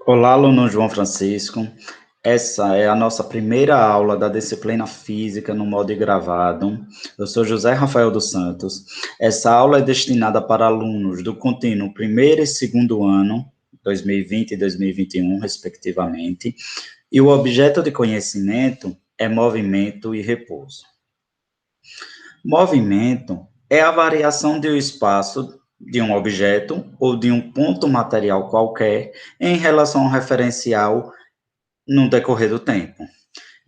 Olá, aluno João Francisco. Essa é a nossa primeira aula da disciplina Física no modo gravado. Eu sou José Rafael dos Santos. Essa aula é destinada para alunos do contínuo primeiro e segundo ano, 2020 e 2021, respectivamente, e o objeto de conhecimento é movimento e repouso. Movimento é a variação de um espaço de um objeto ou de um ponto material qualquer em relação ao referencial no decorrer do tempo.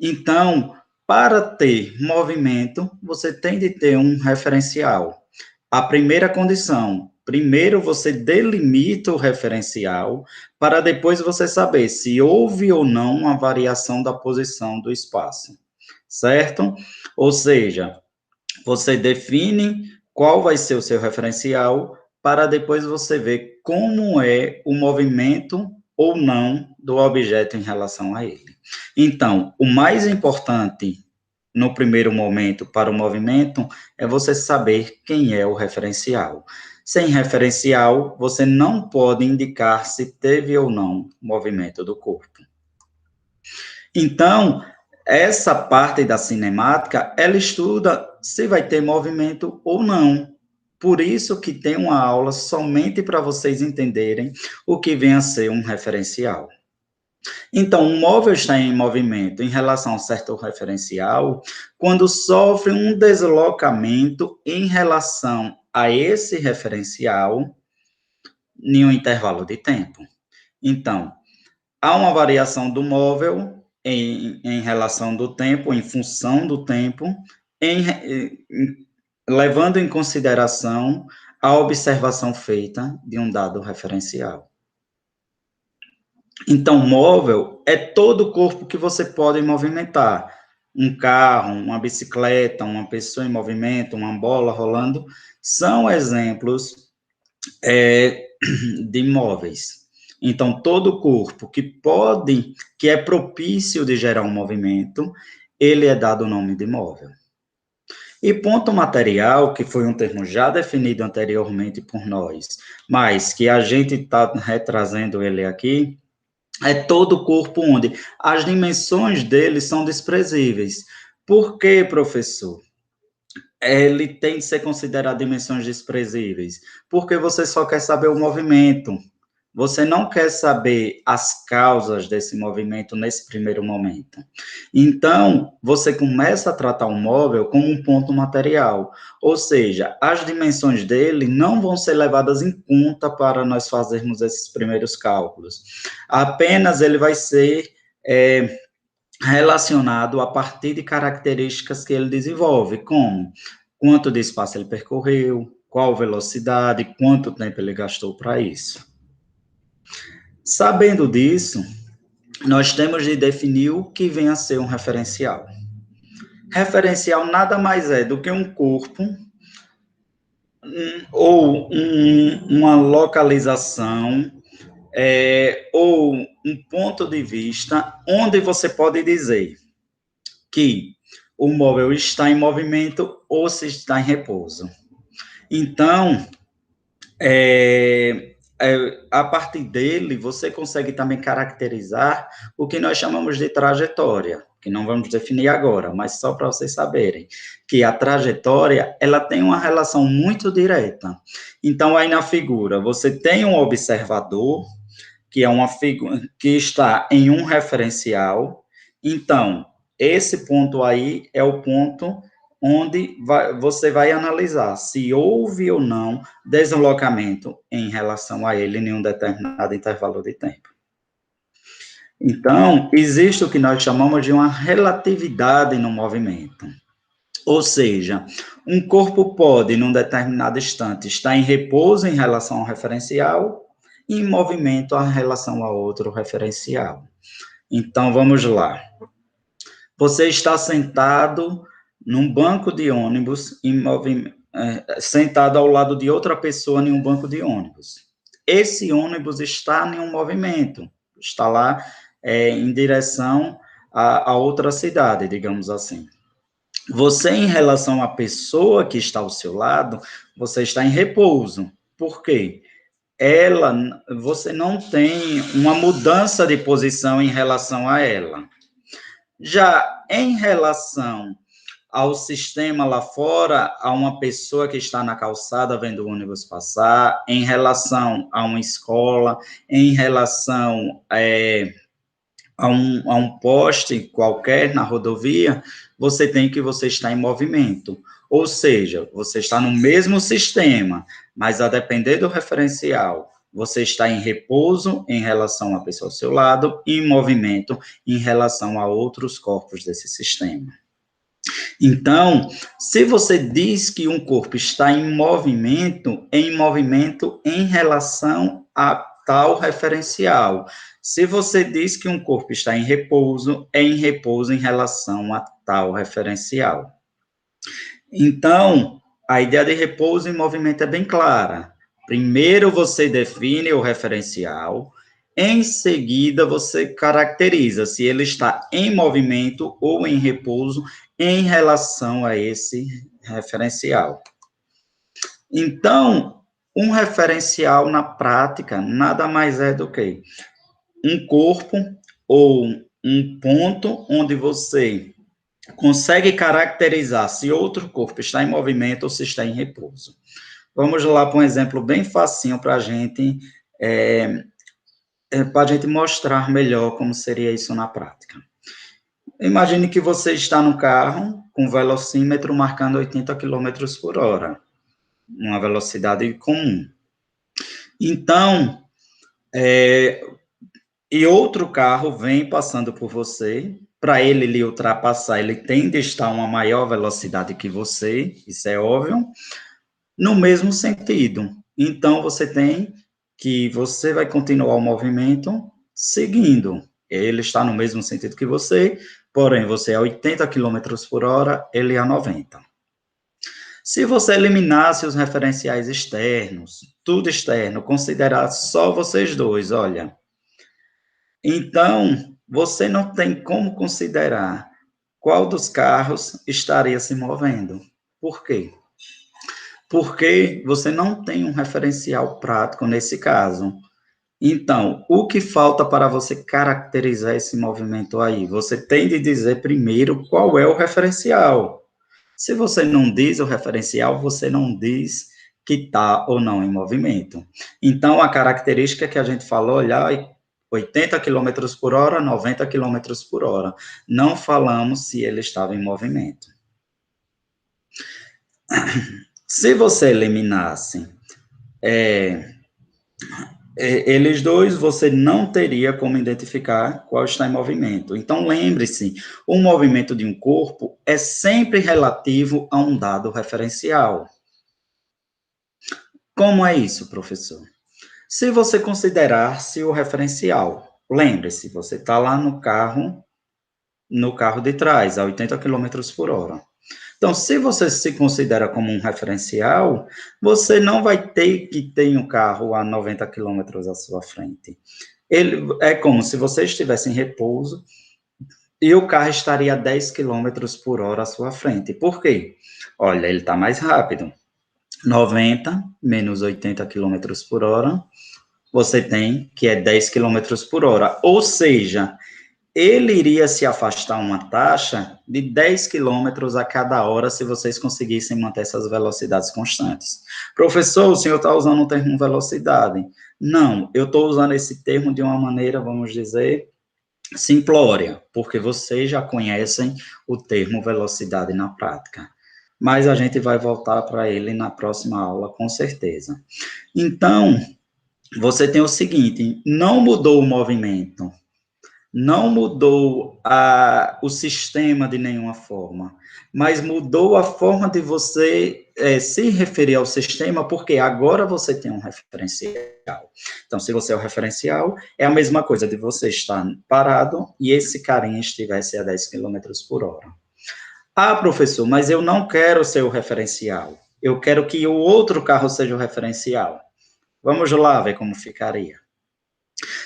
Então, para ter movimento, você tem de ter um referencial. A primeira condição, primeiro você delimita o referencial, para depois você saber se houve ou não uma variação da posição do espaço, certo? Ou seja, você define qual vai ser o seu referencial, para depois você ver como é o movimento ou não do objeto em relação a ele. Então, o mais importante no primeiro momento para o movimento é você saber quem é o referencial. Sem referencial, você não pode indicar se teve ou não movimento do corpo. Então, essa parte da cinemática, ela estuda se vai ter movimento ou não. Por isso que tem uma aula somente para vocês entenderem o que vem a ser um referencial. Então, um móvel está em movimento em relação a certo referencial quando sofre um deslocamento em relação a esse referencial em um intervalo de tempo. Então, há uma variação do móvel em relação do tempo, em função do tempo, levando em consideração a observação feita de um dado referencial. Então, móvel é todo o corpo que você pode movimentar. Um carro, uma bicicleta, uma pessoa em movimento, uma bola rolando, são exemplos de móveis. Então, todo o corpo que é propício de gerar um movimento, ele é dado o nome de móvel. E ponto material, que foi um termo já definido anteriormente por nós, mas que a gente está retrazendo ele aqui, é todo o corpo onde as dimensões dele são desprezíveis. Por que, professor? Ele tem de ser considerado dimensões desprezíveis, porque você só quer saber o movimento, você não quer saber as causas desse movimento nesse primeiro momento. Então, você começa a tratar um móvel como um ponto material, ou seja, as dimensões dele não vão ser levadas em conta para nós fazermos esses primeiros cálculos. Apenas ele vai ser relacionado a partir de características que ele desenvolve, como quanto de espaço ele percorreu, qual velocidade, quanto tempo ele gastou para isso. Sabendo disso, nós temos de definir o que vem a ser um referencial. Referencial nada mais é do que um corpo ou uma localização ou um ponto de vista onde você pode dizer que o móvel está em movimento ou se está em repouso. Então, a partir dele, você consegue também caracterizar o que nós chamamos de trajetória, que não vamos definir agora, mas só para vocês saberem, que a trajetória, ela tem uma relação muito direta. Então, aí na figura, você tem um observador, que é uma figura que está em um referencial. Então, esse ponto aí é o ponto onde você vai analisar se houve ou não deslocamento em relação a ele em um determinado intervalo de tempo. Então, existe o que nós chamamos de uma relatividade no movimento. Ou seja, um corpo pode, num determinado instante, estar em repouso em relação ao referencial e em movimento em relação a outro referencial. Então, vamos lá. Você está sentado num banco de ônibus, sentado ao lado de outra pessoa em um banco de ônibus. Esse ônibus está em um movimento, está lá em direção a outra cidade, digamos assim. Você, em relação à pessoa que está ao seu lado, você está em repouso. Por quê? você não tem uma mudança de posição em relação a ela. Já em relação ao sistema lá fora, a uma pessoa que está na calçada vendo o ônibus passar, em relação a uma escola, em relação a um poste qualquer na rodovia, você tem que você está em movimento. Ou seja, você está no mesmo sistema, mas a depender do referencial, você está em repouso em relação à pessoa ao seu lado e em movimento em relação a outros corpos desse sistema. Então, se você diz que um corpo está é em movimento em relação a tal referencial. Se você diz que um corpo está em repouso, é em repouso em relação a tal referencial. Então, a ideia de repouso e movimento é bem clara. Primeiro você define o referencial, em seguida você caracteriza se ele está em movimento ou em repouso em relação a esse referencial. Então, um referencial na prática nada mais é do que um corpo ou um ponto onde você consegue caracterizar se outro corpo está em movimento ou se está em repouso. Vamos lá para um exemplo bem facinho para a gente mostrar melhor como seria isso na prática. Imagine que você está no carro com velocímetro marcando 80 km por hora, uma velocidade comum. Então, e outro carro vem passando por você, para ele lhe ultrapassar, ele tem de estar a uma maior velocidade que você, isso é óbvio, no mesmo sentido. Então, você vai continuar o movimento seguindo. Ele está no mesmo sentido que você, porém, você é 80 km por hora, ele é a 90. Se você eliminasse os referenciais externos, tudo externo, considerar só vocês dois, olha, então, você não tem como considerar qual dos carros estaria se movendo. Por quê? Porque você não tem um referencial prático nesse caso. Então, o que falta para você caracterizar esse movimento aí? Você tem de dizer primeiro qual é o referencial. Se você não diz o referencial, você não diz que está ou não em movimento. Então, a característica que a gente falou, olha, 80 km por hora, 90 km por hora. Não falamos se ele estava em movimento. Se você eliminasse eles dois, você não teria como identificar qual está em movimento. Então, lembre-se, o movimento de um corpo é sempre relativo a um dado referencial. Como é isso, professor? Se você considerar-se o referencial, lembre-se, você está lá no carro de trás, a 80 km por hora. Então, se você se considera como um referencial, você não vai ter que ter um carro a 90 km à sua frente. Ele é como se você estivesse em repouso e o carro estaria a 10 km por hora à sua frente. Por quê? Olha, ele está mais rápido. 90 menos 80 km por hora, você tem que é 10 km por hora. Ou seja, ele iria se afastar uma taxa de 10 quilômetros a cada hora se vocês conseguissem manter essas velocidades constantes. Professor, o senhor está usando o termo velocidade. Não, eu estou usando esse termo de uma maneira, vamos dizer, simplória, porque vocês já conhecem o termo velocidade na prática. Mas a gente vai voltar para ele na próxima aula, com certeza. Então, você tem o seguinte, não mudou o movimento, não mudou o sistema de nenhuma forma, mas mudou a forma de você se referir ao sistema, porque agora você tem um referencial. Então, se você é o referencial, é a mesma coisa de você estar parado e esse carinha estivesse a 10 km por hora. Ah, professor, mas eu não quero ser o referencial. Eu quero que o outro carro seja o referencial. Vamos lá ver como ficaria.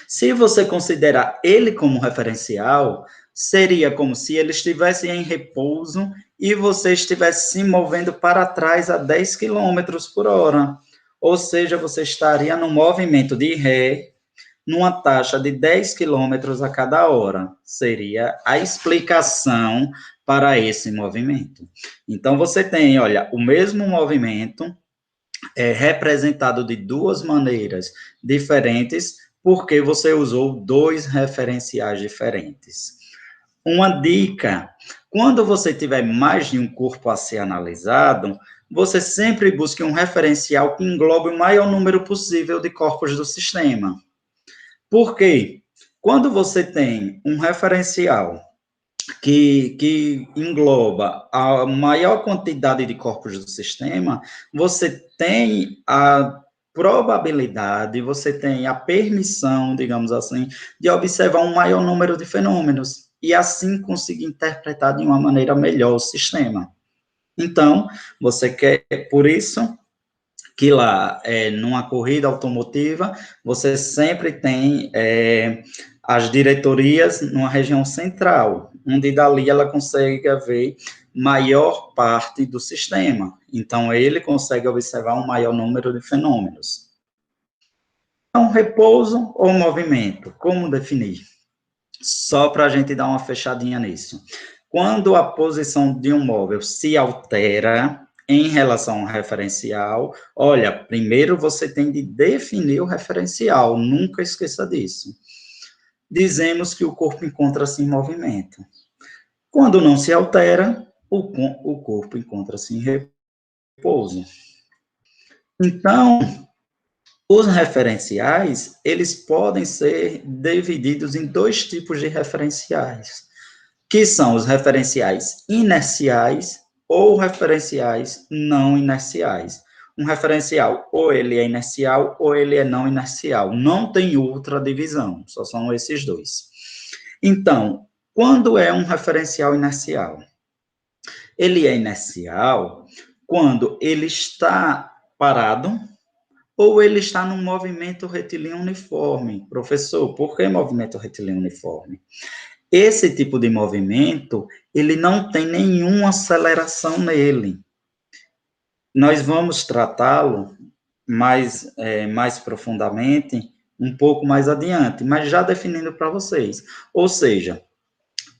Se você considerar ele como referencial, seria como se ele estivesse em repouso e você estivesse se movendo para trás a 10 km por hora. ou seja, você estaria no movimento de ré, numa taxa de 10 quilômetros a cada hora. Seria a explicação para esse movimento. Então, você tem, olha, o mesmo movimento é representado de duas maneiras diferentes, porque você usou dois referenciais diferentes. Uma dica: quando você tiver mais de um corpo a ser analisado, você sempre busque um referencial que englobe o maior número possível de corpos do sistema. Por quê? Quando você tem um referencial que engloba a maior quantidade de corpos do sistema, você tem a probabilidade, você tem a permissão, digamos assim, de observar um maior número de fenômenos e assim conseguir interpretar de uma maneira melhor o sistema. Então, você quer, por isso, que lá, numa corrida automotiva, você sempre tem as diretorias numa região central, onde dali ela consegue ver maior parte do sistema. Então, ele consegue observar um maior número de fenômenos. Então, repouso ou movimento? Como definir? Só para a gente dar uma fechadinha nisso. Quando a posição de um móvel se altera em relação ao referencial, olha, primeiro você tem de definir o referencial, nunca esqueça disso. Dizemos que o corpo encontra-se em movimento. Quando não se altera, o corpo encontra-se em repouso. Então, os referenciais, eles podem ser divididos em dois tipos de referenciais, que são os referenciais inerciais ou referenciais não inerciais. Um referencial, ou ele é inercial, ou ele é não inercial. Não tem outra divisão, só são esses dois. Então, quando é um referencial inercial? Ele é inercial quando ele está parado, ou ele está num movimento retilíneo uniforme. Professor, por que movimento retilíneo uniforme? Esse tipo de movimento, ele não tem nenhuma aceleração nele. Nós vamos tratá-lo mais profundamente um pouco mais adiante, mas já definindo para vocês. Ou seja,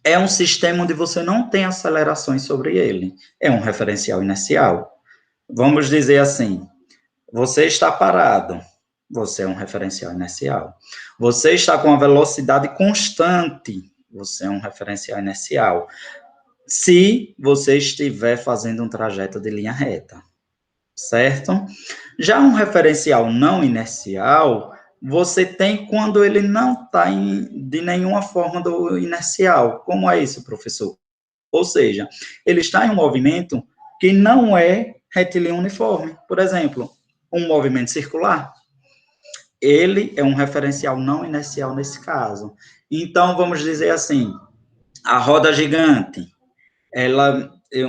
é um sistema onde você não tem acelerações sobre ele. É um referencial inercial. Vamos dizer assim, você está parado, você é um referencial inercial. Você está com a velocidade constante, você é um referencial inercial. Se você estiver fazendo um trajeto de linha reta, certo? Já um referencial não inercial, você tem quando ele não está de nenhuma forma do inercial. Como é isso, professor? Ou seja, ele está em um movimento que não é retilíneo uniforme. Por exemplo, um movimento circular, ele é um referencial não inercial nesse caso. Então, vamos dizer assim, a roda gigante,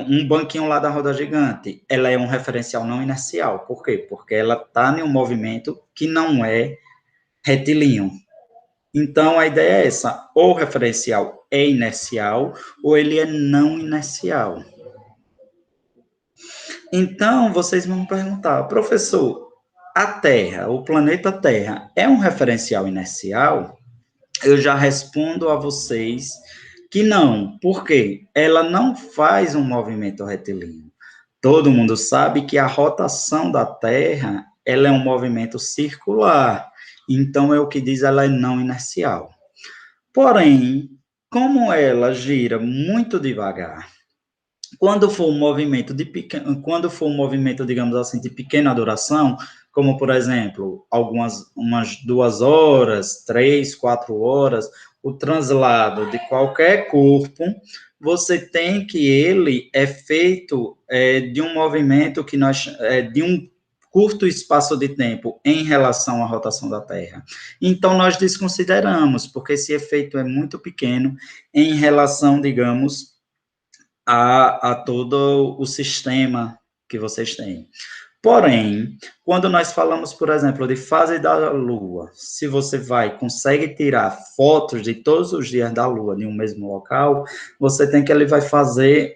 um banquinho lá da roda gigante, ela é um referencial não inercial. Por quê? Porque ela está em um movimento que não é retilíneo. Então, a ideia é essa, ou o referencial é inercial, ou ele é não inercial. Então, vocês vão me perguntar, professor, a Terra, o planeta Terra, é um referencial inercial? Eu já respondo a vocês que não. Por quê? Ela não faz um movimento retilíneo. Todo mundo sabe que a rotação da Terra, ela é um movimento circular. Então, é o que diz, ela é não inercial. Porém, como ela gira muito devagar, quando for quando for um movimento, digamos assim, de pequena duração, como, por exemplo, umas 2 horas, 3, 4 horas, o translado de qualquer corpo, você tem que ele é feito de um movimento de um curto espaço de tempo em relação à rotação da Terra. Então, nós desconsideramos, porque esse efeito é muito pequeno em relação, digamos, a todo o sistema que vocês têm. Porém, quando nós falamos, por exemplo, de fase da Lua, se você consegue tirar fotos de todos os dias da Lua em um mesmo local, você tem que ele vai fazer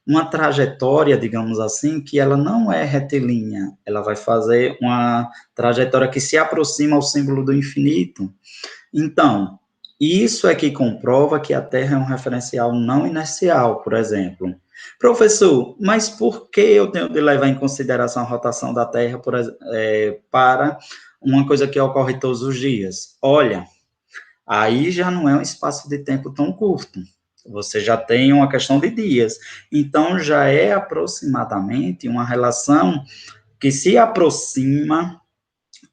uma trajetória, digamos assim, que ela não é retilínea, ela vai fazer uma trajetória que se aproxima ao símbolo do infinito. Então, isso é que comprova que a Terra é um referencial não inercial, por exemplo. Professor, mas por que eu tenho de levar em consideração a rotação da Terra para uma coisa que ocorre todos os dias? Olha, aí já não é um espaço de tempo tão curto. Você já tem uma questão de dias. Então, já é aproximadamente uma relação que se aproxima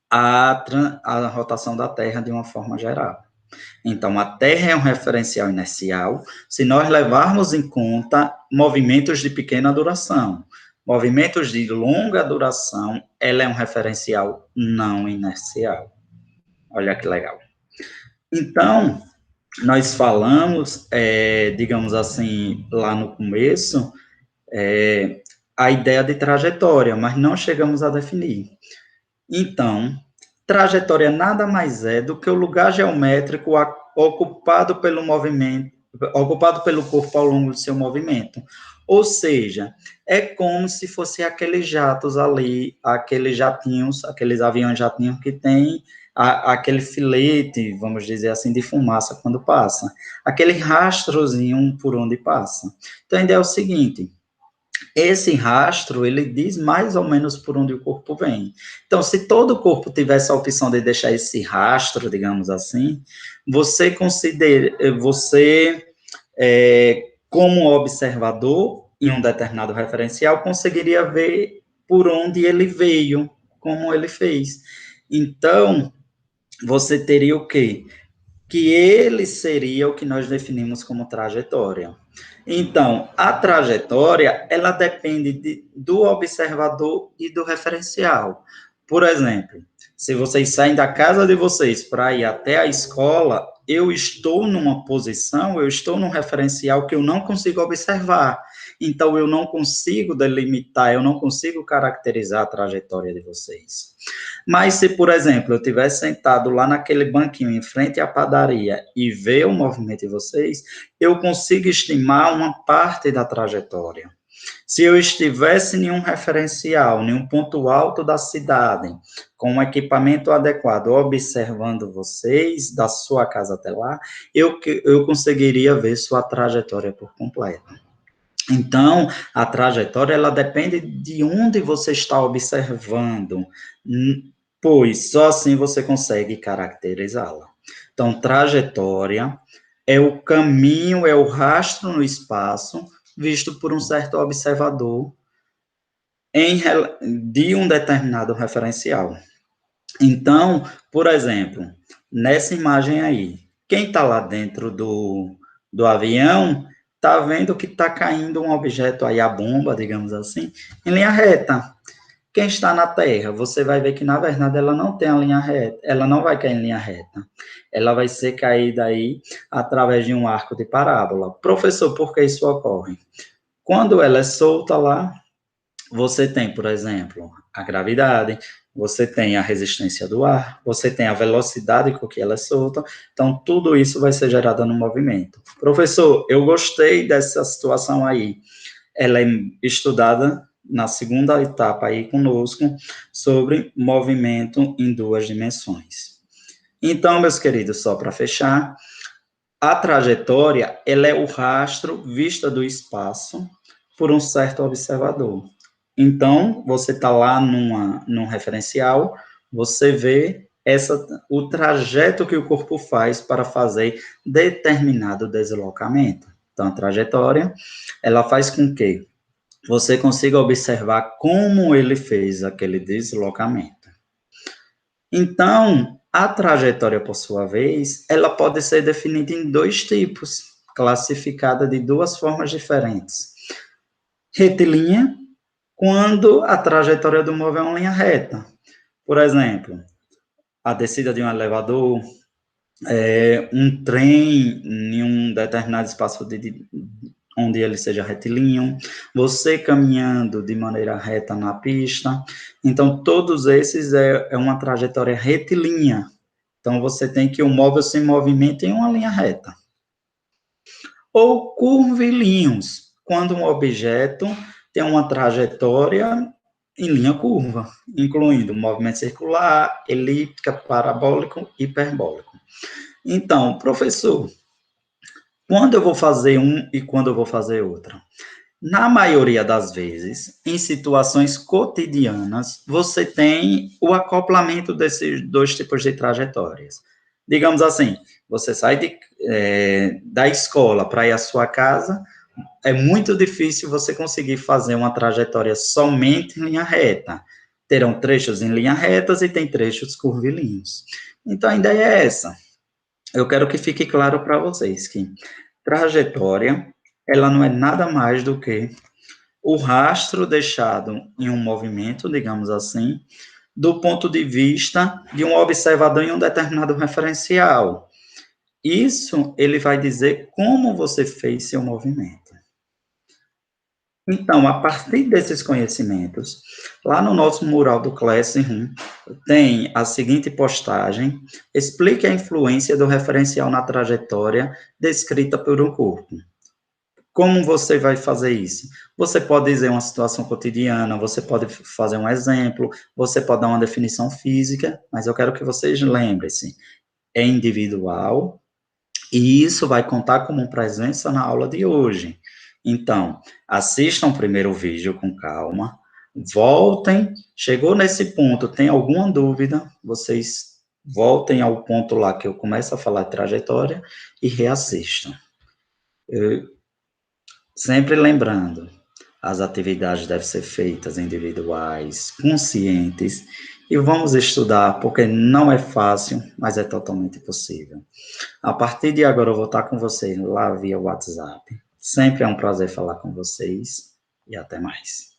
à rotação da Terra de uma forma geral. Então, a Terra é um referencial inercial se nós levarmos em conta movimentos de pequena duração. Movimentos de longa duração, ela é um referencial não inercial. Olha que legal. Então, nós falamos, digamos assim, lá no começo, a ideia de trajetória, mas não chegamos a definir. Então, trajetória nada mais é do que o lugar geométrico ocupado pelo movimento, ocupado pelo corpo ao longo do seu movimento. Ou seja, é como se fosse aqueles jatos ali, aqueles jatinhos, aqueles aviões jatinhos que tem aquele filete, vamos dizer assim, de fumaça quando passa, aquele rastrozinho por onde passa. Então, a ideia é o seguinte: esse rastro, ele diz mais ou menos por onde o corpo vem. Então, se todo o corpo tivesse a opção de deixar esse rastro, digamos assim, como observador em um determinado referencial, conseguiria ver por onde ele veio, como ele fez. Então, você teria o quê? Que ele seria o que nós definimos como trajetória. Então, a trajetória, ela depende do observador e do referencial. Por exemplo, se vocês saem da casa de vocês para ir até a escola, eu estou numa posição, eu estou num referencial que eu não consigo observar. Então, eu não consigo delimitar, eu não consigo caracterizar a trajetória de vocês. Mas se, por exemplo, eu tivesse sentado lá naquele banquinho em frente à padaria e ver o movimento de vocês, eu consigo estimar uma parte da trajetória. Se eu estivesse em um referencial, em um ponto alto da cidade, com um equipamento adequado, observando vocês, da sua casa até lá, eu conseguiria ver sua trajetória por completo. Então, a trajetória, ela depende de onde você está observando, pois só assim você consegue caracterizá-la. Então, trajetória é o caminho, é o rastro no espaço, visto por um certo observador de um determinado referencial. Então, por exemplo, nessa imagem aí, quem está lá dentro do avião está vendo que está caindo um objeto aí, a bomba, digamos assim, em linha reta. Quem está na Terra, você vai ver que, na verdade, ela não tem a linha reta, ela não vai cair em linha reta. Ela vai ser caída aí através de um arco de parábola. Professor, por que isso ocorre? Quando ela é solta lá, você tem, por exemplo, a gravidade, você tem a resistência do ar, você tem a velocidade com que ela é solta, então tudo isso vai ser gerado no movimento. Professor, eu gostei dessa situação aí. Ela é estudada na segunda etapa aí conosco, sobre movimento em duas dimensões. Então, meus queridos, só para fechar, a trajetória, ela é o rastro vista do espaço por um certo observador. Então, você está lá num referencial, você vê o trajeto que o corpo faz para fazer determinado deslocamento. Então, a trajetória, ela faz com que você consiga observar como ele fez aquele deslocamento. Então, a trajetória, por sua vez, ela pode ser definida em dois tipos, classificada de duas formas diferentes. Retilínea, quando a trajetória do móvel é uma linha reta. Por exemplo, a descida de um elevador, um trem em um determinado espaço onde ele seja retilíneo, você caminhando de maneira reta na pista. Então, todos esses é uma trajetória retilínea. Então, você tem que o móvel se movimenta em uma linha reta. Ou curvilíneos, quando um objeto tem uma trajetória em linha curva, incluindo movimento circular, elíptica, parabólico e hiperbólico. Então, professor, quando eu vou fazer um e quando eu vou fazer outra? Na maioria das vezes, em situações cotidianas, você tem o acoplamento desses dois tipos de trajetórias. Digamos assim, você sai da escola para ir à sua casa, é muito difícil você conseguir fazer uma trajetória somente em linha reta. Terão trechos em linha retas e tem trechos curvilíneos. Então, a ideia é essa. Eu quero que fique claro para vocês que trajetória, ela não é nada mais do que o rastro deixado em um movimento, digamos assim, do ponto de vista de um observador em um determinado referencial. Isso ele vai dizer como você fez seu movimento. Então, a partir desses conhecimentos, lá no nosso mural do Classroom, tem a seguinte postagem: explique a influência do referencial na trajetória descrita por um corpo. Como você vai fazer isso? Você pode dizer uma situação cotidiana, você pode fazer um exemplo, você pode dar uma definição física, mas eu quero que vocês lembrem-se, é individual, e isso vai contar como presença na aula de hoje. Então, assistam primeiro o vídeo com calma, voltem, chegou nesse ponto, tem alguma dúvida, vocês voltem ao ponto lá que eu começo a falar de trajetória e reassistam. Sempre lembrando, as atividades devem ser feitas individuais, conscientes, e vamos estudar, porque não é fácil, mas é totalmente possível. A partir de agora, eu vou estar com vocês lá via WhatsApp. Sempre é um prazer falar com vocês, e até mais.